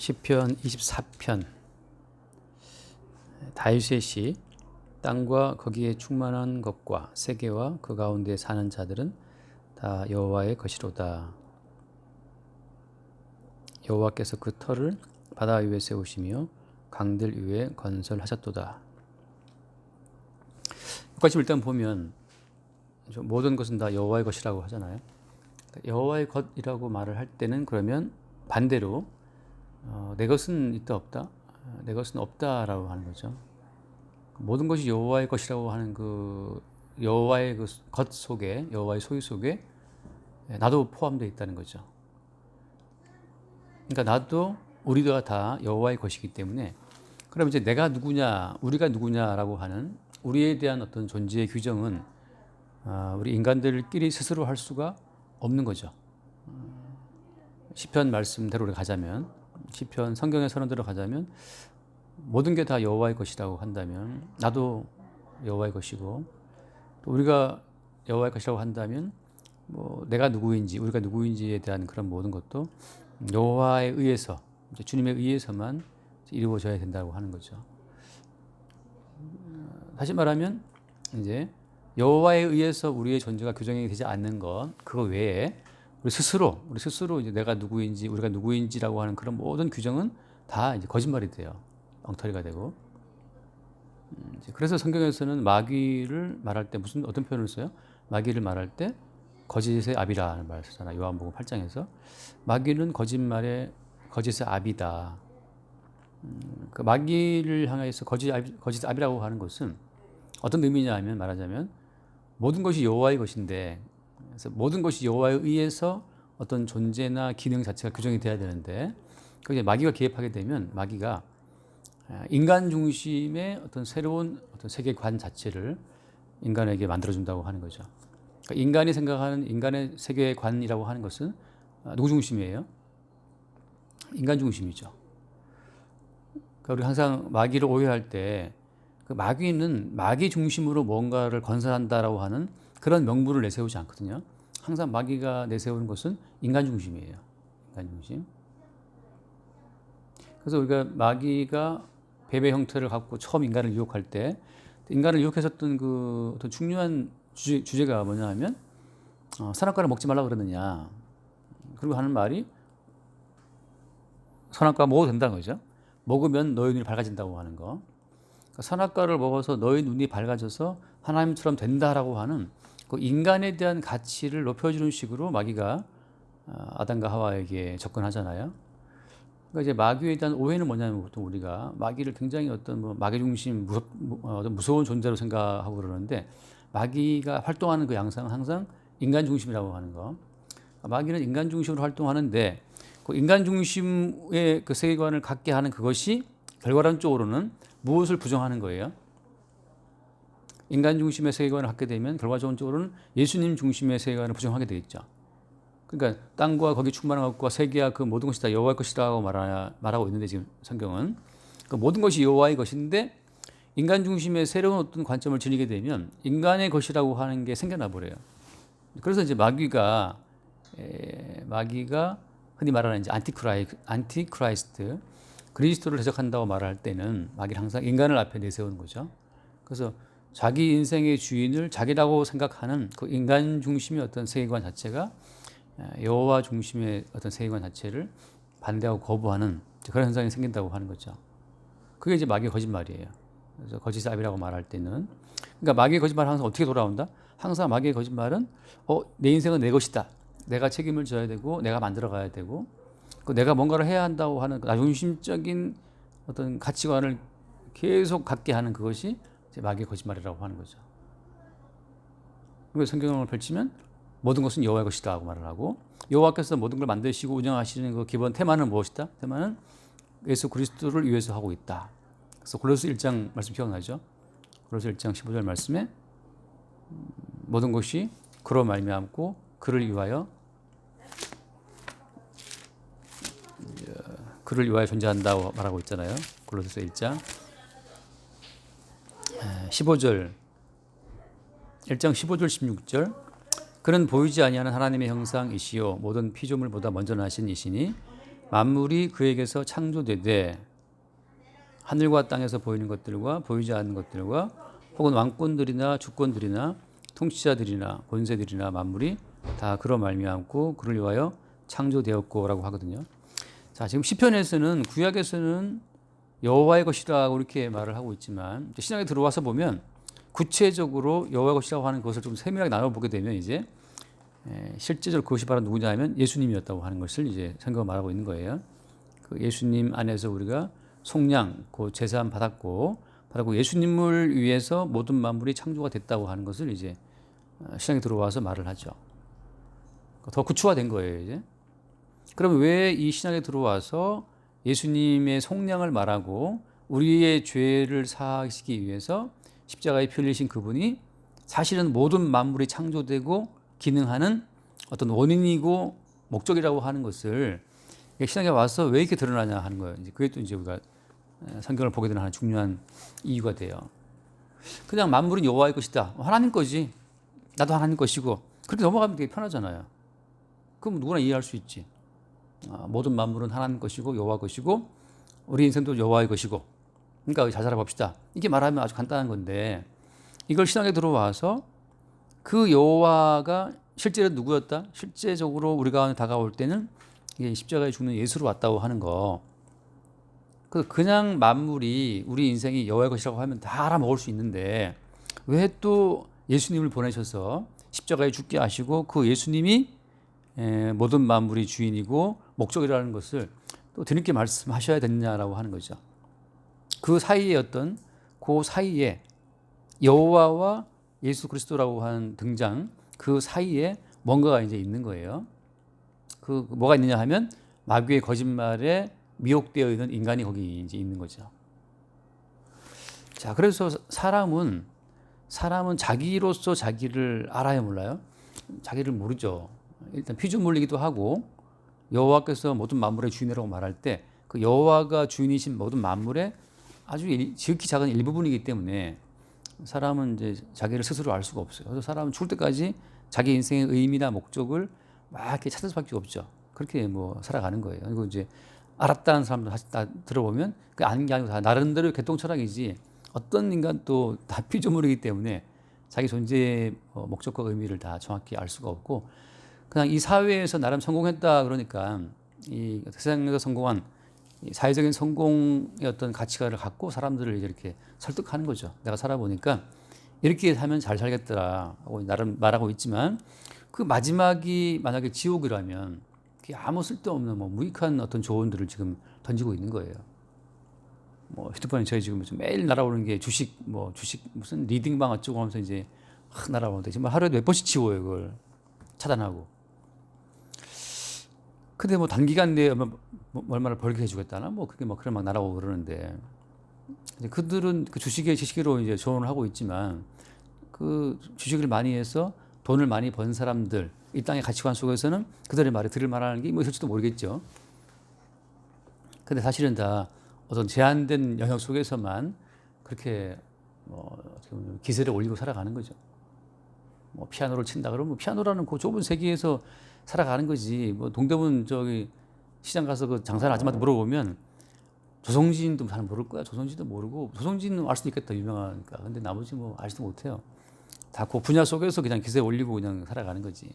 시편 24편. 다윗의 시. 땅과 거기에 충만한 것과 세계와 그 가운데 사는 자들은 다 여호와의 것이로다. 여호와께서 그 터를 바다 위에 세우시며 강들 위에 건설하셨도다. 여기까지 일단 보면 모든 것은 다 여호와의 것이라고 하잖아요. 여호와의 것이라고 말을 할 때는 그러면 반대로 내 것은 있다 없다? 내 것은 없다라고 하는 거죠. 모든 것이 여호와의 것이라고 하는 그 여호와의 그 것 속에, 여호와의 소유 속에 나도 포함되어 있다는 거죠. 그러니까 나도 우리가 다 여호와의 것이기 때문에, 그럼 이제 내가 누구냐, 우리가 누구냐라고 하는 우리에 대한 어떤 존재의 규정은 우리 인간들끼리 스스로 할 수가 없는 거죠. 시편 말씀대로 가자면, 시편 성경의 선언대로 가자면 모든 게 다 여호와의 것이라고 한다면 나도 여호와의 것이고, 또 우리가 여호와의 것이라고 한다면 뭐 내가 누구인지, 우리가 누구인지에 대한 그런 모든 것도 여호와에 의해서, 주님에 의해서만 이루어져야 된다고 하는 거죠. 다시 말하면 이제 여호와에 의해서 우리의 존재가 규정이 되지 않는 것, 그거 외에 우리 스스로 이제 내가 누구인지, 우리가 누구인지라고 하는 그런 모든 규정은 다 이제 거짓말이 돼요. 엉터리가 되고. 그래서 성경에서는 마귀를 말할 때 어떤 표현을 써요? 마귀를 말할 때 거짓의 압이라는 말을 쓰잖아요. 요한복음 8장에서 마귀는 거짓의 압이다. 그 마귀를 향해서 거짓의 압이라고 하는 것은 어떤 의미냐 하면, 말하자면 모든 것이 여호와의 것인데, 그래서 모든 것이 여호와에 의해서 어떤 존재나 기능 자체가 규정이 돼야 되는데, 그게 마귀가 개입하게 되면 마귀가 인간 중심의 어떤 새로운 어떤 세계관 자체를 인간에게 만들어준다고 하는 거죠. 그러니까 인간이 생각하는 인간의 세계관이라고 하는 것은 누구 중심이에요? 인간 중심이죠. 그러니까 우리 항상 마귀를 오해할 때 그 마귀는 마귀 중심으로 뭔가를 건설한다라고 하는 그런 명분을 내세우지 않거든요. 항상 마귀가 내세우는 것은 인간 중심이에요. 인간 중심. 그래서 우리가 마귀가 뱀의 형태를 갖고 처음 인간을 유혹할 때, 인간을 유혹했었던 그 어떤 중요한 주제가 뭐냐 하면 선악과를 먹지 말라고 그러느냐, 그리고 하는 말이 선악과 먹어도 된다는 거죠. 먹으면 너희 눈이 밝아진다고 하는 거. 그러니까 선악과를 먹어서 너희 눈이 밝아져서 하나님처럼 된다라고 하는 그 인간에 대한 가치를 높여주는 식으로 마귀가 아담과 하와에게 접근하잖아요. 그러니까 이제 마귀에 대한 오해는 뭐냐면, 보통 우리가 마귀를 굉장히 어떤 마귀 중심 무서운 존재로 생각하고 그러는데, 마귀가 활동하는 그 양상은 항상 인간 중심이라고 하는 거. 마귀는 인간 중심으로 활동하는데, 그 인간 중심의 그 세계관을 갖게 하는 그것이 결과론적으로는 무엇을 부정하는 거예요? 인간 중심의 세계관을 갖게 되면 결과적으로는 예수님 중심의 세계관을 부정하게 되겠죠. 그러니까 땅과 거기 충만한 것과 세계와 그 모든 것이 다 여호와의 것이라고 말하고 있는데, 지금 성경은 그 모든 것이 여호와의 것인데 인간 중심의 새로운 어떤 관점을 지니게 되면 인간의 것이라고 하는 게 생겨나 버려요. 그래서 이제 마귀가 흔히 말하는 이제 안티크라이스트, 그리스도를 해석한다고 말할 때는 마귀는 항상 인간을 앞에 내세우는 거죠. 그래서 자기 인생의 주인을 자기라고 생각하는 그 인간 중심의 어떤 세계관 자체가 여호와 중심의 어떤 세계관 자체를 반대하고 거부하는 그런 현상이 생긴다고 하는 거죠. 그게 이제 마귀의 거짓말이에요. 그래서 거짓의 압이라고 말할 때는, 그러니까 마귀의 거짓말은 항상 어떻게 돌아온다? 항상 마귀의 거짓말은 내 인생은 내 것이다. 내가 책임을 져야 되고 내가 만들어 가야 되고, 내가 뭔가를 해야 한다고 하는 나중심적인 어떤 가치관을 계속 갖게 하는 그것이 이제 마귀의 거짓말이라고 하는 거죠. 그래서 성경을 펼치면 모든 것은 여호와의 것이다 하고 말을 하고, 여호와께서 모든 걸 만드시고 운영하시는 그 기본 테마는 무엇이다? 테마는 예수 그리스도를 위해서 하고 있다. 그래서 골로새 1장 말씀 기억나죠? 골로새 1장 15절 말씀에 모든 것이 그로 말미암고 그를 위하여 존재한다고 말하고 있잖아요. 골로새 1장 15절, 1장 15절 16절. 그는 보이지 아니하는 하나님의 형상이시요 모든 피조물보다 먼저 나신 이시니 만물이 그에게서 창조되되 하늘과 땅에서 보이는 것들과 보이지 않는 것들과 혹은 왕권들이나 주권들이나 통치자들이나 권세들이나 만물이 다 그로 말미암고 그를 위하여 창조되었고라고 하거든요. 자, 지금 시편에서는 구약에서는 여호와의 것이라고 이렇게 말을 하고 있지만 신약에 들어와서 보면 구체적으로 여호와의 것이라고 하는 것을 좀 세밀하게 나눠보게 되면 이제 실제적으로 그것이 바로 누구냐 하면 예수님이었다고 하는 것을 이제 성경을 말하고 있는 거예요. 그 예수님 안에서 우리가 속량, 그 제사함 받았고 예수님을 위해서 모든 만물이 창조가 됐다고 하는 것을 이제 신약에 들어와서 말을 하죠. 더 구체화된 거예요, 이제. 그럼 왜 이 신약에 들어와서 예수님의 속량을 말하고 우리의 죄를 사하시기 위해서 십자가에 피 흘리신 그분이 사실은 모든 만물이 창조되고 기능하는 어떤 원인이고 목적이라고 하는 것을 신약에 와서 왜 이렇게 드러나냐 하는 거예요. 이제 그게 또 이제 우리가 성경을 보게 되는 하나의 중요한 이유가 돼요. 그냥 만물은 여호와의 것이다. 하나님 거지. 나도 하나님 것이고. 그렇게 넘어가면 되게 편하잖아요. 그럼 누구나 이해할 수 있지. 모든 만물은 하나님 것이고 여호와 것이고 우리 인생도 여호와의 것이고. 그러니까 잘 살아봅시다. 이렇게 말하면 아주 간단한 건데 이걸 신약에 들어와서 그 여호와가 실제로 누구였다? 실제적으로 우리 가운데 다가올 때는 이게 십자가에 죽는 예수로 왔다고 하는 거. 그냥 만물이 우리 인생이 여호와의 것이라고 하면 다 알아먹을 수 있는데 왜 또 예수님을 보내셔서 십자가에 죽게 하시고 그 예수님이 모든 만물이 주인이고 목적이라는 것을 또 뒤늦게 말씀하셔야 되느냐라고 하는 거죠. 그 사이에 여호와와 예수 그리스도라고 하는 등장 그 사이에 뭔가가 이제 있는 거예요. 그 뭐가 있느냐 하면 마귀의 거짓말에 미혹되어 있는 인간이 거기 이제 있는 거죠. 자, 그래서 사람은 자기로서 자기를 알아야 몰라요? 자기를 모르죠. 일단 피조물이기도 하고 여호와께서 모든 만물의 주인이라고 말할 때 그 여호와가 주인이신 모든 만물의 아주 지극히 작은 일부분이기 때문에 사람은 이제 자기를 스스로 알 수가 없어요. 그래서 사람은 죽을 때까지 자기 인생의 의미나 목적을 막 이렇게 찾을 수밖에 없죠. 그렇게 뭐 살아가는 거예요. 그리고 이제 알았다는 사람들 다 들어보면 그 아는 게 아니고 다 나름대로 개똥 철학이지 어떤 인간도 다 피조물이기 때문에 자기 존재의 목적과 의미를 다 정확히 알 수가 없고 그냥 이 사회에서 나름 성공했다 그러니까 이 세상에서 성공한 이 사회적인 성공의 어떤 가치관을 갖고 사람들을 이렇게 설득하는 거죠. 내가 살아보니까 이렇게 하면 잘 살겠더라 하고 나름 말하고 있지만 그 마지막이 만약에 지옥이라면 그게 아무 쓸데없는 무익한 어떤 조언들을 지금 던지고 있는 거예요. 휴대폰에 저희 지금 매일 날아오는 게 주식 무슨 리딩방 어쩌고 하면서 이제 날아오는데 지금 하루에 몇 번씩 지워요, 그걸 차단하고. 근데 단기간 내에 얼마나 벌게 해주겠다나 그게 그런 막 날아오고 그러는데 이제 그들은 그 주식의 지식으로 이제 조언을 하고 있지만 그 주식을 많이 해서 돈을 많이 번 사람들 이 땅의 가치관 속에서는 그들의 말에 들을 만한 게 있을지도 모르겠죠. 근데 사실은 다 어떤 제한된 영역 속에서만 그렇게 기세를 올리고 살아가는 거죠. 피아노를 친다 그러면 피아노라는 그 좁은 세계에서 살아가는 거지. 동대문 시장 가서 그 장사하는 아줌마한테 물어보면 조성진도 잘 모를 거야. 조성진도 모르고 조성진은 알 수도 있겠다 유명하니까. 근데 나머지 알지도 못해요. 다 그 분야 속에서 그냥 기세 올리고 그냥 살아가는 거지.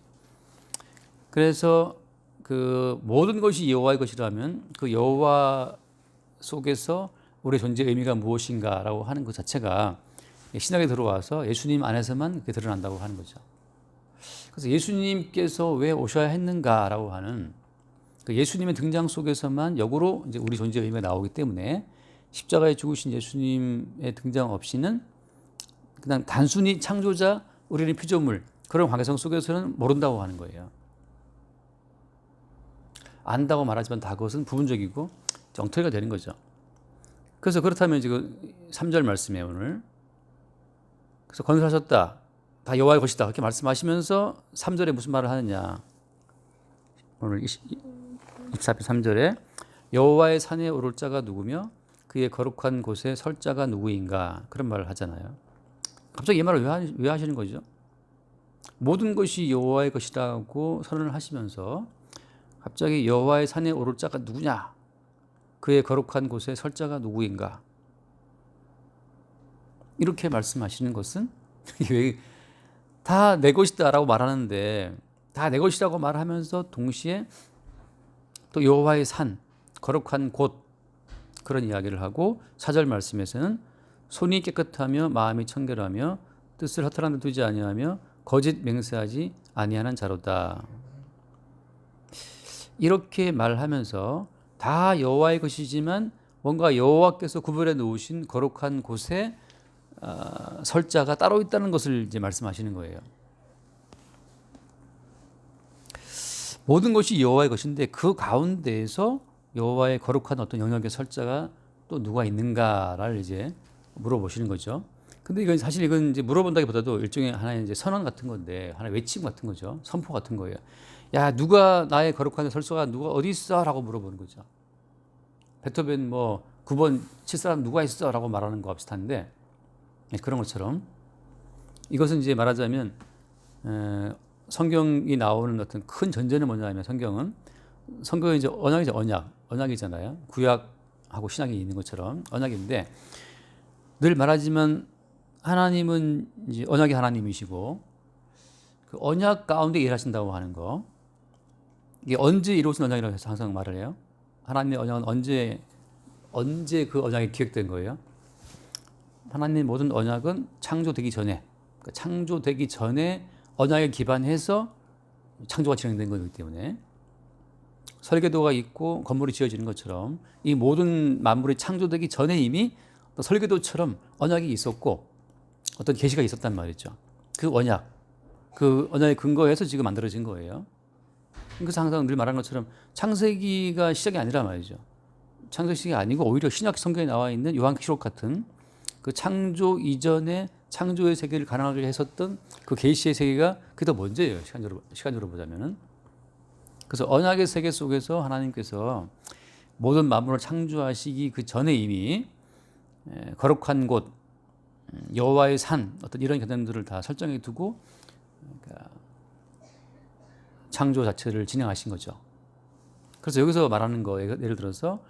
그래서 그 모든 것이 여호와의 것이라면 그 여호와 속에서 우리의 존재의 의미가 무엇인가라고 하는 것 자체가 신약에 들어와서 예수님 안에서만 그게 드러난다고 하는 거죠. 그래서 예수님께서 왜 오셔야 했는가라고 하는 그 예수님의 등장 속에서만 역으로 이제 우리 존재의 의미가 나오기 때문에 십자가에 죽으신 예수님의 등장 없이는 그냥 단순히 창조자, 우리는 피조물 그런 관계성 속에서는 모른다고 하는 거예요. 안다고 말하지만 다 그것은 부분적이고 엉터리가 되는 거죠. 그래서 그렇다면 지금 3절 말씀에 오늘 그래서 건설하셨다. 다 여호와의 것이다. 그렇게 말씀하시면서 3절에 무슨 말을 하느냐. 오늘 24편 3절에 여호와의 산에 오를 자가 누구며 그의 거룩한 곳에 설 자가 누구인가. 그런 말을 하잖아요. 갑자기 이 말을 왜 하시는 거죠? 모든 것이 여호와의 것이라고 선언을 하시면서 갑자기 여호와의 산에 오를 자가 누구냐? 그의 거룩한 곳에 설 자가 누구인가? 이렇게 말씀하시는 것은 다 내 것이다라고 말하는데, 다 내 것이라고 말하면서 동시에 또 여호와의 산, 거룩한 곳, 그런 이야기를 하고 4절 말씀에서는 손이 깨끗하며 마음이 청결하며 뜻을 허탈한 데 두지 아니하며 거짓 맹세하지 아니하는 자로다. 이렇게 말하면서 다 여호와의 것이지만 뭔가 여호와께서 구별해 놓으신 거룩한 곳에 설 자가 따로 있다는 것을 이제 말씀하시는 거예요. 모든 것이 여호와의 것인데 그 가운데에서 여호와의 거룩한 어떤 영역의 설 자가 또 누가 있는가를 이제 물어보시는 거죠. 근데 이건 사실 이건 이제 물어본다기보다도 일종의 하나의 이제 선언 같은 건데, 하나의 외침 같은 거죠. 선포 같은 거예요. 야, 누가 나의 거룩한 설소가 누가 어디 있어라고 물어보는 거죠. 베토벤 뭐 9번 칠 사람 누가 있어라고 말하는 거와 비슷한데, 그런 것처럼 이것은 이제 말하자면 성경이 나오는 어떤 큰 전제는 뭐냐면, 성경은 이제 언약이잖아요. 구약하고 신약이 있는 것처럼 언약인데, 늘 말하지만 하나님은 이제 언약의 하나님이시고 그 언약 가운데 일하신다고 하는 거, 이게 언제 이루어진 언약이라고 해서 항상 말을 해요. 하나님의 언약은 언제 그 언약이 기획된 거예요? 하나님의 모든 언약은 창조되기 전에, 그러니까 창조되기 전에 언약에 기반해서 창조가 진행된 거기 때문에, 설계도가 있고 건물이 지어지는 것처럼 이 모든 만물이 창조되기 전에 이미 설계도처럼 언약이 있었고 어떤 계시가 있었단 말이죠. 그 언약에 근거해서 지금 만들어진 거예요. 그래서 항상 늘 말하는 것처럼 창세기가 시작이 아니라 말이죠. 창세기가 아니고 오히려 신약 성경에 나와 있는 요한계시록 같은 그 창조 이전에 창조의 세계를 가능하게 했었던 그 계시의 세계가 그게 더 먼저예요. 시간적으로 보자면은. 그래서 언약의 세계 속에서 하나님께서 모든 만물을 창조하시기 그 전에 이미 거룩한 곳, 여호와의 산, 어떤 이런 개념들을 다 설정해 두고 그러니까 창조 자체를 진행하신 거죠. 그래서 여기서 말하는 거, 예를 들어서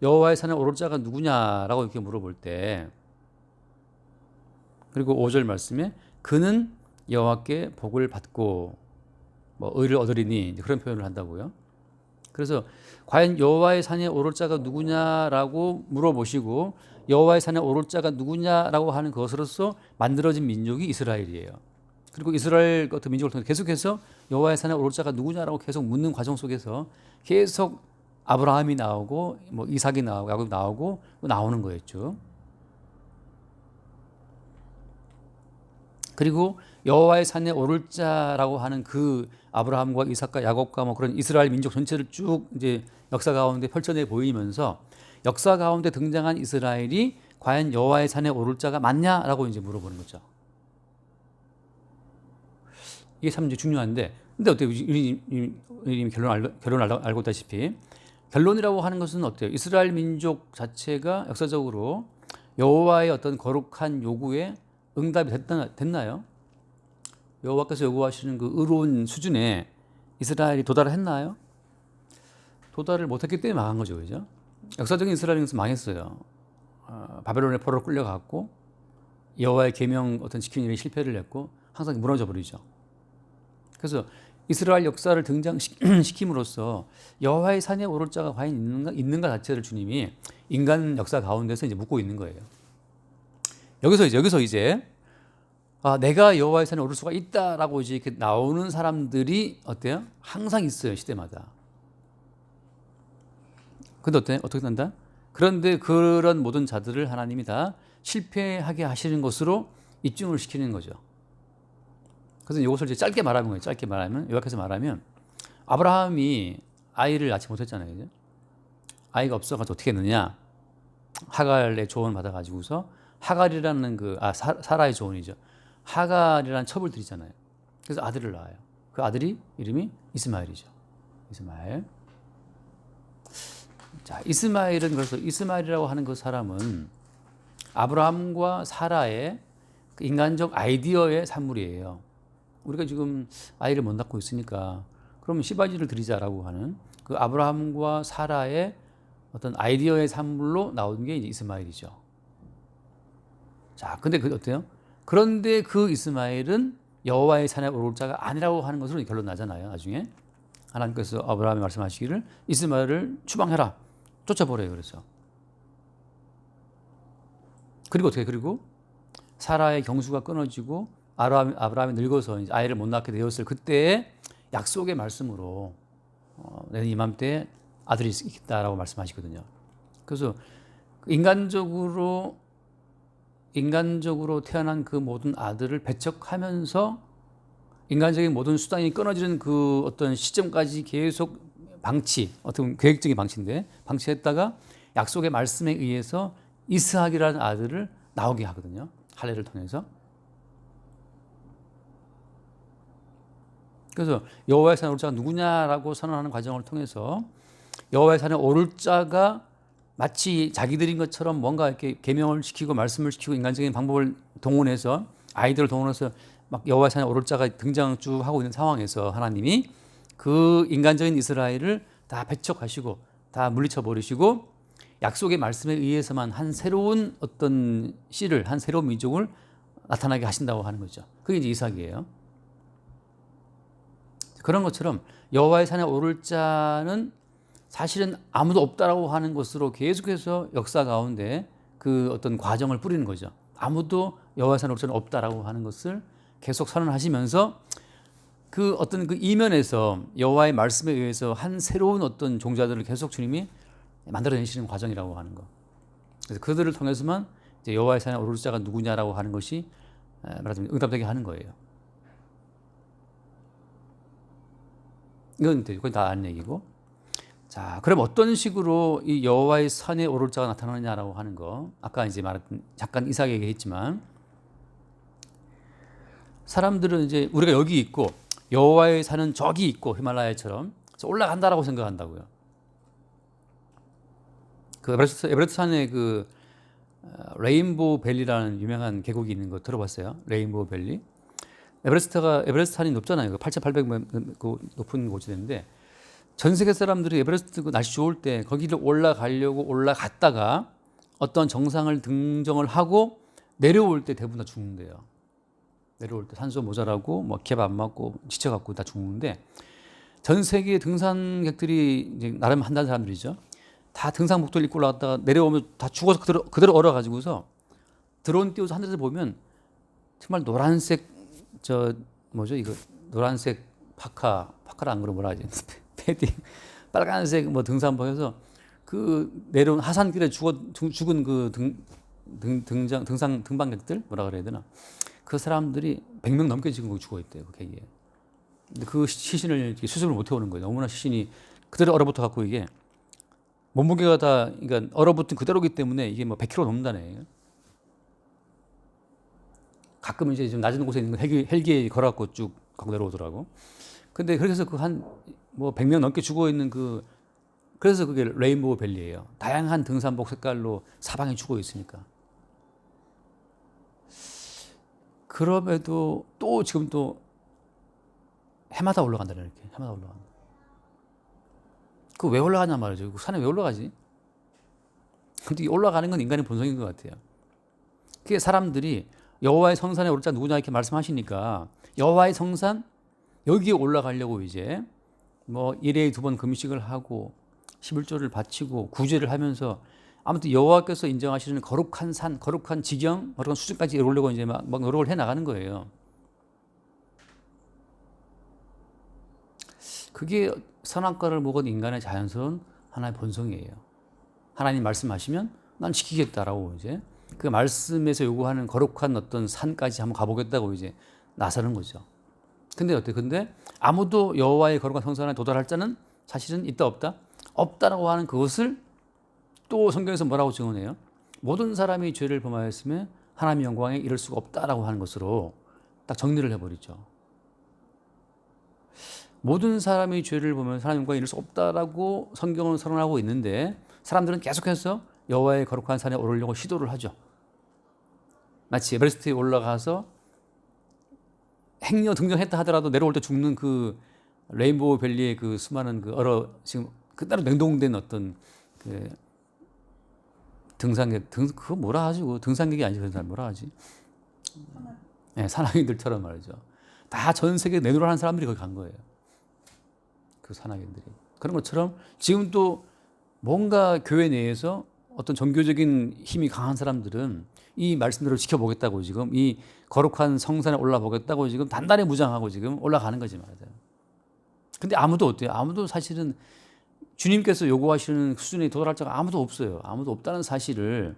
여호와의 산에 오를 자가 누구냐라고 이렇게 물어볼 때, 그리고 5절 말씀에 그는 여호와께 복을 받고 뭐 의를 얻으리니, 그런 표현을 한다고요. 그래서 과연 여호와의 산에 오를 자가 누구냐라고 물어보시고 여호와의 산에 오를 자가 누구냐라고 하는 것으로서 만들어진 민족이 이스라엘이에요. 그리고 이스라엘 같은 민족을 통해 계속해서 여호와의 산에 오를 자가 누구냐라고 계속 묻는 과정 속에서 계속 아브라함이 나오고 뭐 이삭이 나오고 야곱이 나오고 나오는 거였죠. 그리고 여호와의 산에 오를 자라고 하는 그 아브라함과 이삭과 야곱과 뭐 그런 이스라엘 민족 전체를 쭉 이제 역사 가운데 펼쳐내 보이면서 역사 가운데 등장한 이스라엘이 과연 여호와의 산에 오를 자가 맞냐라고 이제 물어보는 거죠. 이게 참 이제 중요한데, 근데 어때요? 이미 결론 알고 있다시피 결론이라고 하는 것은 어때요? 이스라엘 민족 자체가 역사적으로 여호와의 어떤 거룩한 요구에 응답이 됐나요? 여호와께서 요구하시는 그 의로운 수준에 이스라엘이 도달했나요? 도달을 못했기 때문에 망한 거죠, 그죠? 역사적인 이스라엘은 망했어요. 바벨론의 포로로 끌려갔고 여호와의 계명 어떤 지키는 일에 실패를 했고 항상 무너져 버리죠. 그래서 이스라엘 역사를 등장시킴으로써 여호와의 산에 오를 자가 과연 있는가 자체를 주님이 인간 역사 가운데서 이제 묻고 있는 거예요. 여기서 이제 내가 여호와의 산에 오를 수가 있다라고 이제 이렇게 나오는 사람들이 어때요? 항상 있어요, 시대마다. 근데 어떻게 된다? 그런데 그런 모든 자들을 하나님이 다 실패하게 하시는 것으로 입증을 시키는 거죠. 그래서 이것을 이제 짧게 말하는 거예요. 짧게 말하면, 요약해서 말하면, 아브라함이 아이를 낳지 못했잖아요, 그죠? 아이가 없어가지고 어떻게 했느냐? 하갈의 조언 받아가지고서 하갈이라는 사라의 조언이죠. 하갈이라는 첩을 들이잖아요. 그래서 아들을 낳아요. 그 아들이 이름이 이스마엘이죠. 이스마엘. 자, 그래서 이스마엘이라고 하는 그 사람은 아브라함과 사라의 그 인간적 아이디어의 산물이에요. 우리가 지금 아이를 못 낳고 있으니까 그러면 시바지를 드리자라고 하는 그 아브라함과 사라의 어떤 아이디어의 산물로 나온 게 이제 이스마엘이죠. 자, 근데 그 어때요? 그런데 그 이스마엘은 여호와의 산에 오를 자가 아니라고 하는 것으로 결론 나잖아요. 나중에 하나님께서 아브라함에 말씀하시기를 이스마엘을 추방해라, 쫓아보래요. 그래서 그리고 어떻게, 그리고 사라의 경수가 끊어지고 아브라함이 늙어서 이제 아이를 못 낳게 되었을 그때의 약속의 말씀으로 내년 이맘때 아들이 있다라고 말씀하시거든요. 그래서 인간적으로 태어난 그 모든 아들을 배척하면서 인간적인 모든 수단이 끊어지는 그 어떤 시점까지 계속 어떤 계획적인 방치인데 방치했다가 약속의 말씀에 의해서 이스하크라는 아들을 나오게 하거든요. 할례를 통해서. 그래서 여호와의 산에 오를 자가 누구냐라고 선언하는 과정을 통해서 여호와의 산에 오를 자가 마치 자기들인 것처럼 뭔가 이렇게 계명을 시키고 말씀을 시키고 인간적인 방법을 동원해서 아이들을 동원해서 막 여호와의 산에 오를 자가 등장 쭉 하고 있는 상황에서 하나님이 그 인간적인 이스라엘을 다 배척하시고 다 물리쳐 버리시고 약속의 말씀에 의해서만 한 새로운 어떤 씨를, 한 새로운 민족을 나타나게 하신다고 하는 거죠. 그게 이제 이삭이에요. 그런 것처럼 여호와의 산에 오를 자는 사실은 아무도 없다라고 하는 것으로 계속해서 역사 가운데 그 어떤 과정을 뿌리는 거죠. 아무도 여호와의 산에 오를 자는 없다라고 하는 것을 계속 선언하시면서 그 어떤 그 이면에서 여호와의 말씀에 의해서 한 새로운 어떤 종자들을 계속 주님이 만들어내시는 과정이라고 하는 거. 그래서 그들을 통해서만 이제 여호와의 산에 오를 자가 누구냐라고 하는 것이 말하자면 응답되게 하는 거예요. 이건 거의 다 아는 얘기고. 자, 그럼 어떤 식으로 이 여호와의 산에 오를 자가 나타나느냐라고 하는 거. 아까 이제 말했던 잠깐 이삭 얘기했지만 사람들은 이제 우리가 여기 있고 여호와의 산은 저기 있고 히말라야처럼 올라간다라고 생각한다고요. 그 에베레스트 산에 그 레인보우 밸리라는 유명한 계곡이 있는 거 들어봤어요? 레인보우 밸리. 에베레스트 산이 높잖아요. 그 8,800m 그 높은 곳이 되는데 전 세계 사람들이 에베레스트 그 날씨 좋을 때 거기를 올라가려고 올라갔다가 어떤 정상을 등정을 하고 내려올 때 대부분 다 죽는데요. 내려올 때 산소 모자라고 뭐 기압 안 맞고 지쳐갖고 다 죽는데 전 세계 등산객들이 이제 나름 한다는 사람들이죠. 다 등산 복도를 입고 올라갔다가 내려오면 다 죽어서 그대로 얼어가지고서 드론 띄워서 하늘에서 보면 정말 노란색 이거 노란색 파카를 안 그러면 뭐라 하지? 패딩 빨간색 뭐 등산복에서 그 내려온 하산길에 죽은 그 등반객들 뭐라 그래야 되나? 그 사람들이 100명 넘게 지금 거기 죽어 있대요. 그 계기에. 근데 그 시신을 수습을 못 해오는 거예요. 너무나 시신이 그대로 얼어붙어 갖고 이게 몸무게가 다 그러니까 얼어붙은 그대로기 때문에 이게 뭐 100kg 넘는다네. 가끔 이제 좀 낮은 곳에 있는 헬기에 걸어갖고 쭉 갖고 내려오더라고. 근데 그래서 그 뭐 100명 넘게 죽어 있는 그래서 그게 레인보우 밸리예요. 다양한 등산복 색깔로 사방에 죽어 있으니까. 그럼에도 또 지금 또 해마다 올라간다 이렇게 해마다 올라간다. 그 왜 올라가냐 말이죠. 그 산에 왜 올라가지? 근데 올라가는 건 인간의 본성인 것 같아요. 그게 사람들이 여호와의 성산에 오를 자 누구냐 이렇게 말씀하시니까 여호와의 성산 여기에 올라가려고 이제 뭐 1회에 2번 금식을 하고 11조를 바치고 구제를 하면서 아무튼 여호와께서 인정하시는 거룩한 산, 거룩한 지경, 거룩한 수준까지 이루려고 이제 막 노력을 해 나가는 거예요. 그게 선악과를 먹은 인간의 자연스러운 하나의 본성이에요. 하나님 말씀하시면 난 지키겠다라고 이제 그 말씀에서 요구하는 거룩한 어떤 산까지 한번 가보겠다고 이제 나서는 거죠. 근데 어때? 근데 아무도 여호와의 거룩한 성산에 도달할 자는 사실은 있다 없다? 없다라고 하는 그것을 또 성경에서 뭐라고 증언해요? 모든 사람이 죄를 범하였으면 하나님의 영광에 이를 수가 없다라고 하는 것으로 딱 정리를 해버리죠. 모든 사람이 죄를 보면 하나님 영광에 이를 수 없다라고 성경은 선언하고 있는데 사람들은 계속해서 여호와의 거룩한 산에 오르려고 시도를 하죠. 마치 에베레스트에 올라가서 행여 등정했다 하더라도 내려올 때 죽는 그 레인보우 밸리의 그 수많은 그 지금 그대로 냉동된 어떤 그 등산객 그거 뭐라 하지? 등산객이 아니지 그런 사람 뭐라 하지? 네, 산악인들처럼 말이죠. 다 전 세계 내노를 하는 사람들이 거기 간 거예요. 그 산악인들이. 그런 것처럼 지금 또 뭔가 교회 내에서 어떤 종교적인 힘이 강한 사람들은 이 말씀대로 지켜보겠다고 지금 이 거룩한 성산에 올라보겠다고 지금 단단히 무장하고 지금 올라가는 거지 말이죠. 근데 아무도 어때요? 아무도 사실은 주님께서 요구하시는 수준에 도달할 자가 아무도 없어요. 아무도 없다는 사실을.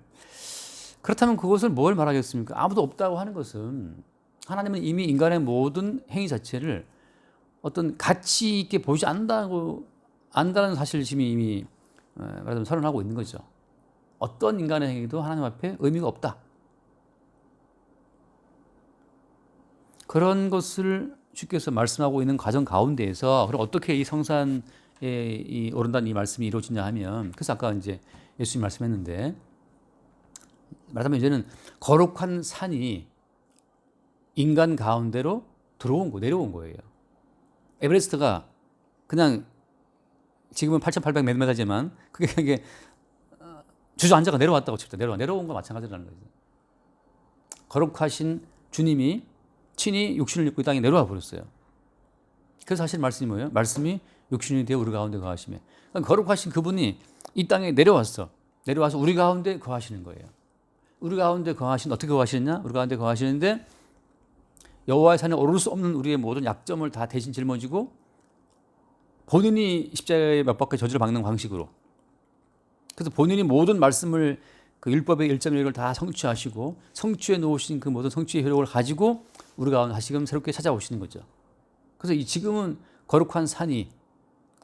그렇다면 그것을 뭘 말하겠습니까? 아무도 없다고 하는 것은 하나님은 이미 인간의 모든 행위 자체를 어떤 가치 있게 보이지 않는다는 사실을 지금 이미 말하자면 선언하고 있는 거죠. 어떤 인간의 행위도 하나님 앞에 의미가 없다. 그런 것을 주께서 말씀하고 있는 과정 가운데에서 그럼 어떻게 이 성산에 오른다는 이 말씀이 이루어지냐 하면 그래서 아까 이제 예수님 말씀했는데 말하자면 이제는 거룩한 산이 인간 가운데로 내려온 거예요. 에베레스트가 그냥 지금은 8,800 몇 미터지만 그게 주저앉아가 내려왔다고 칩니다. 내려온 거 마찬가지라는 거죠. 거룩하신 주님이 친히 육신을 입고 이 땅에 내려와 버렸어요. 그래서 사실 말씀이 뭐예요? 말씀이 육신이 되어 우리 가운데 거하시며 그러니까 거룩하신 그분이 이 땅에 내려와서 우리 가운데 거하시는 거예요. 우리 가운데 어떻게 거하시느냐? 우리 가운데 거하시는데 여호와의 산에 오를 수 없는 우리의 모든 약점을 다 대신 짊어지고 본인이 십자가에 못 박혀 저주를 박는 방식으로 그래서 본인이 모든 말씀을 그 율법의 1.1을 다 성취하시고 성취해 놓으신 그 모든 성취의 효력을 가지고 우리 가운데 다시금 새롭게 찾아오시는 거죠. 그래서 이 지금은 거룩한 산이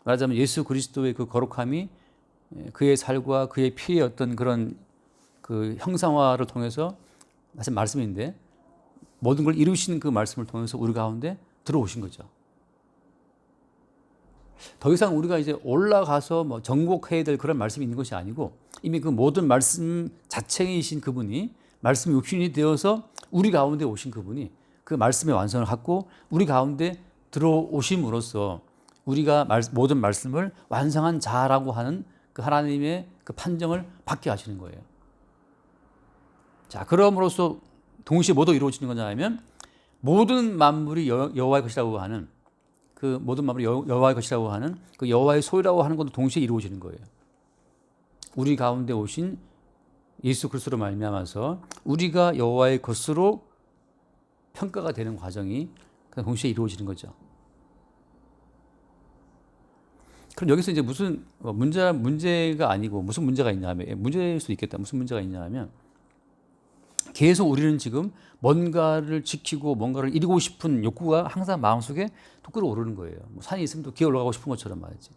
말하자면 예수 그리스도의 그 거룩함이 그의 살과 그의 피의 어떤 그런 그 형상화를 통해서 사실 말씀인데 모든 걸 이루시는 그 말씀을 통해서 우리 가운데 들어오신 거죠. 더 이상 우리가 이제 올라가서 뭐 정복해야 될 그런 말씀이 있는 것이 아니고 이미 그 모든 말씀 자체이신 그분이 말씀이 육신이 되어서 우리 가운데 오신 그분이 그 말씀의 완성을 갖고 우리 가운데 들어오심으로써 우리가 모든 말씀을 완성한 자라고 하는 그 하나님의 그 판정을 받게 하시는 거예요. 자, 그럼으로써 동시에 뭐도 이루어지는 거냐 하면 모든 만물이 여호와의 것이라고 하는 그 모든 만물이 여호와의 것이라고 하는 그 여호와의 소유라고 하는 것도 동시에 이루어지는 거예요. 우리 가운데 오신 예수 그리스도로 말미암아서 우리가 여호와의 것으로 평가가 되는 과정이 동시에 이루어지는 거죠. 그럼 여기서 이제 무슨 문제가 아니고 무슨 문제가 있냐 하면 문제일 수도 있겠다. 무슨 문제가 있냐 하면 계속 우리는 지금 뭔가를 지키고 뭔가를 이루고 싶은 욕구가 항상 마음속에 또 끌어오르는 거예요. 뭐 산이 있으면 또 기어 올라가고 싶은 것처럼 말이지.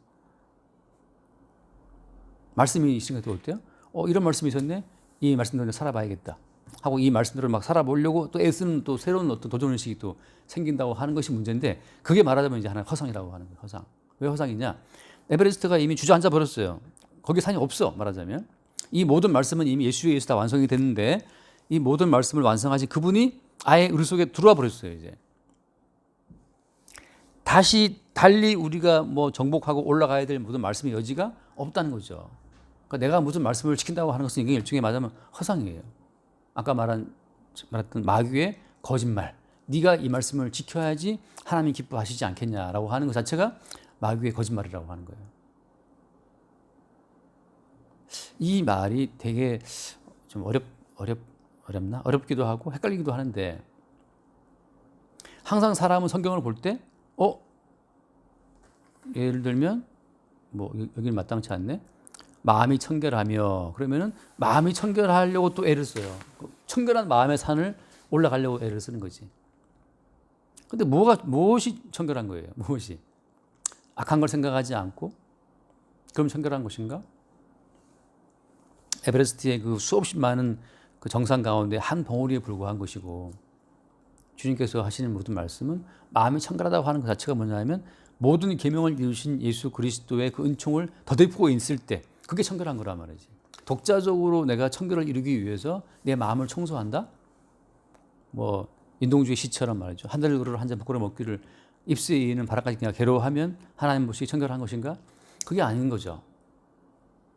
말씀이 있으니까 또 어때요? 이런 말씀이 있었네. 이 말씀대로 살아봐야겠다 하고 이 말씀대로 막 살아보려고 또 애쓰는 또 새로운 어떤 도전의식이 또 생긴다고 하는 것이 문제인데 그게 말하자면 이제 하나의 허상이라고 하는 거예요. 허상. 왜 허상이냐? 에베레스트가 이미 주저앉아 버렸어요. 거기 산이 없어 말하자면. 이 모든 말씀은 이미 예수에 의해서 다 완성이 됐는데 이 모든 말씀을 완성하신 그분이 아예 우리 속에 들어와 버렸어요. 이제 다시 달리 우리가 뭐 정복하고 올라가야 될 모든 말씀의 여지가 없다는 거죠. 그러니까 내가 무슨 말씀을 지킨다고 하는 것은 이게 일종의 말하자면 허상이에요. 아까 말했던 마귀의 거짓말. 네가 이 말씀을 지켜야지 하나님이 기뻐하시지 않겠냐라고 하는 것 자체가 마귀의 거짓말이라고 하는 거예요. 이 말이 되게 좀 어렵나? 어렵기도 하고 헷갈리기도 하는데 항상 사람은 성경을 볼 때 예를 들면 뭐 여기는 마땅치 않네. 마음이 청결하며 그러면은 마음이 청결하려고 또 애를 써요. 청결한 마음의 산을 올라가려고 애를 쓰는 거지. 근데 무엇이 청결한 거예요? 무엇이? 악한 걸 생각하지 않고 그럼 청결한 것인가? 에베레스트의 그 수없이 많은 그 정상 가운데 한 덩어리에 불과한 것이고 주님께서 하시는 모든 말씀은 마음이 청결하다고 하는 것 자체가 뭐냐면 모든 계명을 이루신 예수 그리스도의 그 은총을 덧입고 있을 때 그게 청결한 거란 말이지. 독자적으로 내가 청결을 이루기 위해서 내 마음을 청소한다? 뭐 인동주의 시처럼 말이죠. 한 달 그릇을 한 잔 부끄러 먹기를 입술에 있는 바람까지 그냥 괴로워하면 하나님 보시기에 청결한 것인가? 그게 아닌 거죠.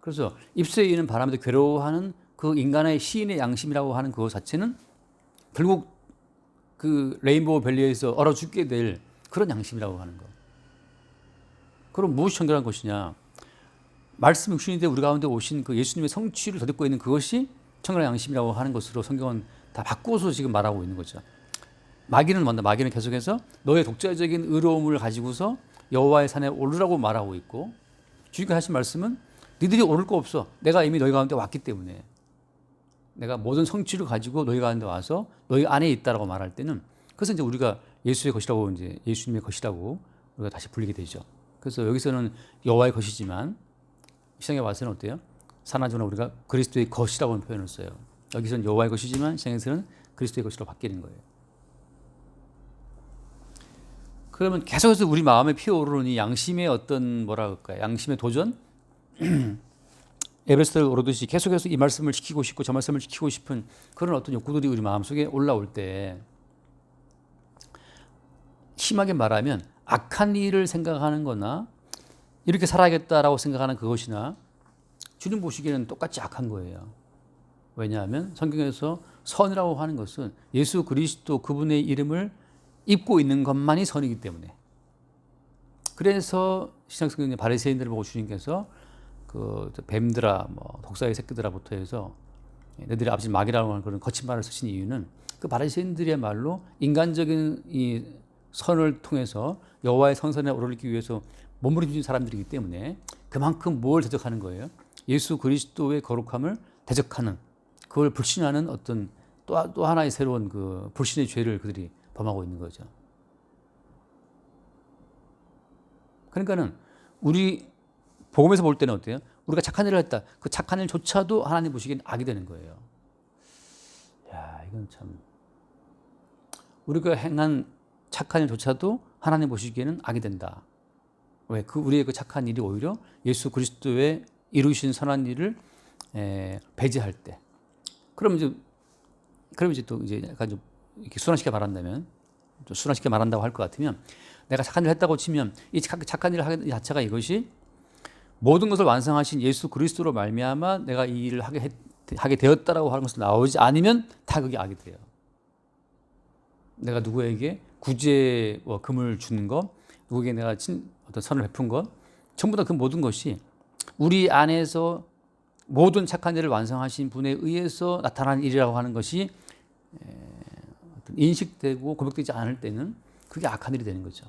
그래서 입술에 있는 바람에도 괴로워하는 그 인간의 시인의 양심이라고 하는 그것 자체는 결국 그 레인보우 밸리에서 얼어 죽게 될 그런 양심이라고 하는 거. 그럼 무엇이 청결한 것이냐? 말씀 육신이 되 우리 가운데 오신 그 예수님의 성취를 덧입고 있는 그것이 청결한 양심이라고 하는 것으로 성경은 다 바꿔서 지금 말하고 있는 거죠. 마귀는 뭔가 마귀는 계속해서 너의 독자적인 의로움을 가지고서 여호와의 산에 오르라고 말하고 있고, 주님께서 하신 말씀은 니들이 오를 거 없어. 내가 이미 너희 가운데 왔기 때문에, 내가 모든 성취를 가지고 너희 가운데 와서 너희 안에 있다라고 말할 때는, 그래서 이제 우리가 예수의 것이라고, 이제 예수님의 것이라고 우리가 다시 불리게 되죠. 그래서 여기서는 여호와의 것이지만 시장에 와서는 어때요? 사나저나 우리가 그리스도의 것이라고 하는 표현을 써요. 여기서는 여호와의 것이지만 시장에서는 그리스도의 것으로 바뀌는 거예요. 그러면 계속해서 우리 마음에 피어오르는 이 양심의 어떤 뭐라 그럴까요? 양심의 도전? 에베레스트를 오르듯이 계속해서 이 말씀을 지키고 싶고 저 말씀을 지키고 싶은 그런 어떤 욕구들이 우리 마음속에 올라올 때, 심하게 말하면 악한 일을 생각하는 거나 이렇게 살아야겠다라고 생각하는 그것이나 주님 보시기에는 똑같이 악한 거예요. 왜냐하면 성경에서 선이라고 하는 것은 예수 그리스도 그분의 이름을 입고 있는 것만이 선이기 때문에, 그래서 신약성경의 바리새인들을 보고 주님께서 그 뱀들아, 뭐 독사의 새끼들아부터 해서 너희들의 아버지 마귀라고 하는 그런 거친 말을 쓰신 이유는 그 바리새인들의 말로 인간적인 이 선을 통해서 여호와의 성산에 오르기 위해서 몸부림친 사람들이기 때문에 그만큼 뭘 대적하는 거예요? 예수 그리스도의 거룩함을 대적하는, 그걸 불신하는 어떤 또 하나의 새로운 그 불신의 죄를 그들이 범하고 있는 거죠. 그러니까는 우리 복음에서 볼 때는 어때요? 우리가 착한 일을 했다. 그 착한 일조차도 하나님 보시기엔 악이 되는 거예요. 야, 이건 참, 우리가 행한 착한 일조차도 하나님 보시기에는 악이 된다. 왜? 우리의 그 착한 일이 오히려 예수 그리스도의 이루신 선한 일을 배제할 때. 그럼 이제 또 이제 약간 좀 이렇게 순화시켜 말한다면, 좀 순화시켜 말한다고 할 것 같으면, 내가 착한 일을 했다고 치면 이 착한 일을 하는 자체가 이것이 모든 것을 완성하신 예수 그리스도로 말미암아 내가 이 일을 하게 되었다라고 하는 것을 나오지 않으면 다 그게 악이 돼요. 내가 누구에게 구제와 금을 주는 것, 누구에게 내가 어떤 선을 베푼 것, 전부 다 그 모든 것이 우리 안에서 모든 착한 일을 완성하신 분에 의해서 나타난 일이라고 하는 것이 인식되고 고백되지 않을 때는 그게 악한 일이 되는 거죠.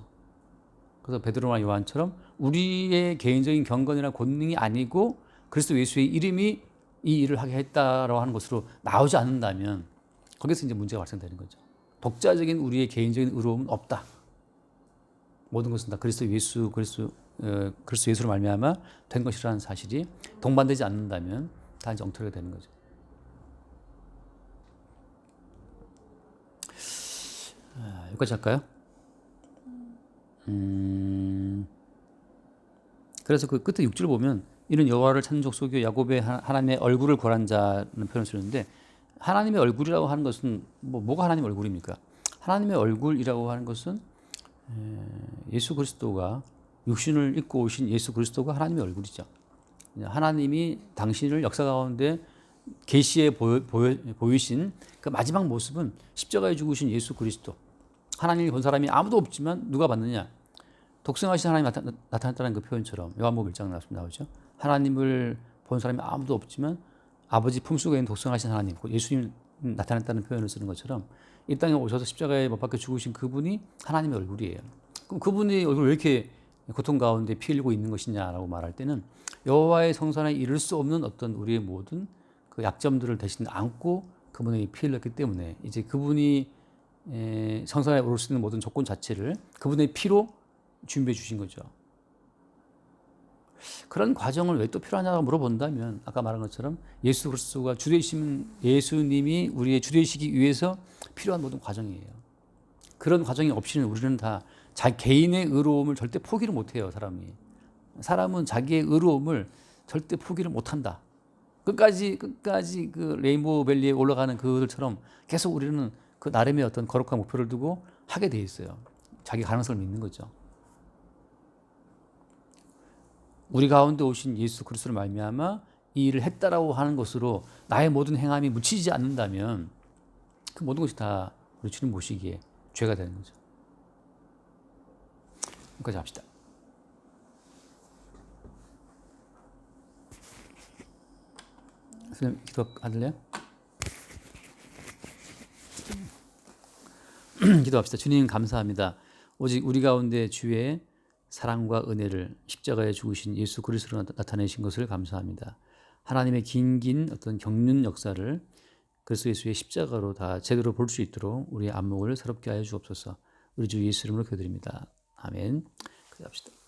그래서 베드로나 요한처럼 우리의 개인적인 경건이나 권능이 아니고 그리스도 예수의 이름이 이 일을 하게 했다라고 하는 것으로 나오지 않는다면 거기서 이제 문제가 발생되는 거죠. 독자적인 우리의 개인적인 의로움은 없다. 모든 것은 다 그리스도 예수로 말미암아 된 것이라는 사실이 동반되지 않는다면 다 이제 엉터리가 되는 거죠. 여기까지 할까요? 그래서 그 끝에 6절 보면 이는 여호와를 찾는 족속이요 야곱의 하나님의 얼굴을 고란 자는 표현을 쓰는데, 하나님의 얼굴이라고 하는 것은 뭐가 하나님의 얼굴입니까? 하나님의 얼굴이라고 하는 것은 예수 그리스도가 육신을 입고 오신 예수 그리스도가 하나님의 얼굴이죠. 하나님이 당신을 역사 가운데 계시에 보이신 그 마지막 모습은 십자가에 죽으신 예수 그리스도. 하나님이 본 사람이 아무도 없지만 누가 봤느냐? 독생하신 하나님이 나타났다는 그 표현처럼 요한복음 1장 나오죠. 하나님을 본 사람이 아무도 없지만 아버지 품속에 있는 독생하신 하나님, 예수님 나타났다는 표현을 쓰는 것처럼 이 땅에 오셔서 십자가에 못 박혀 죽으신 그분이 하나님의 얼굴이에요. 그럼 그분의 얼굴 왜 이렇게 고통 가운데 피 흘리고 있는 것이냐라고 말할 때는 여호와의 성산에 이를 수 없는 어떤 우리의 모든 그 약점들을 대신 안고 그분에게 피 흘렸기 때문에 이제 그분이 성산에 오를 수 있는 모든 조건 자체를 그분의 피로 준비해 주신 거죠. 그런 과정을 왜 또 필요하냐고 물어본다면 아까 말한 것처럼 예수 그리스도가 주되신 예수님이 우리의 주되시기 위해서 필요한 모든 과정이에요. 그런 과정이 없이는 우리는 다 자기 개인의 의로움을 절대 포기를 못해요. 사람은 자기의 의로움을 절대 포기를 못한다. 끝까지 그 레인보우 밸리에 올라가는 그들처럼 계속 우리는 그 나름의 어떤 거룩한 목표를 두고 하게 돼 있어요. 자기 가능성을 믿는 거죠. 우리 가운데 오신 예수 그리스도를 말미암아 이 일을 했다라고 하는 것으로 나의 모든 행함이 묻히지 않는다면 그 모든 것이 다 우리 주님 보시기에 죄가 되는 거죠. 여기까지 합시다. 선생님 기도하실래요? 기도합시다. 주님 감사합니다. 오직 우리 가운데 주의 사랑과 은혜를 십자가에 죽으신 예수 그리스도로 나타내신 것을 감사합니다. 하나님의 긴 어떤 겪는 역사를 그리스도 예수의 십자가로 다 제대로 볼 수 있도록 우리의 안목을 새롭게 하여 주옵소서. 우리 주 예수 이름으로 기도드립니다. 아멘. 기도합시다.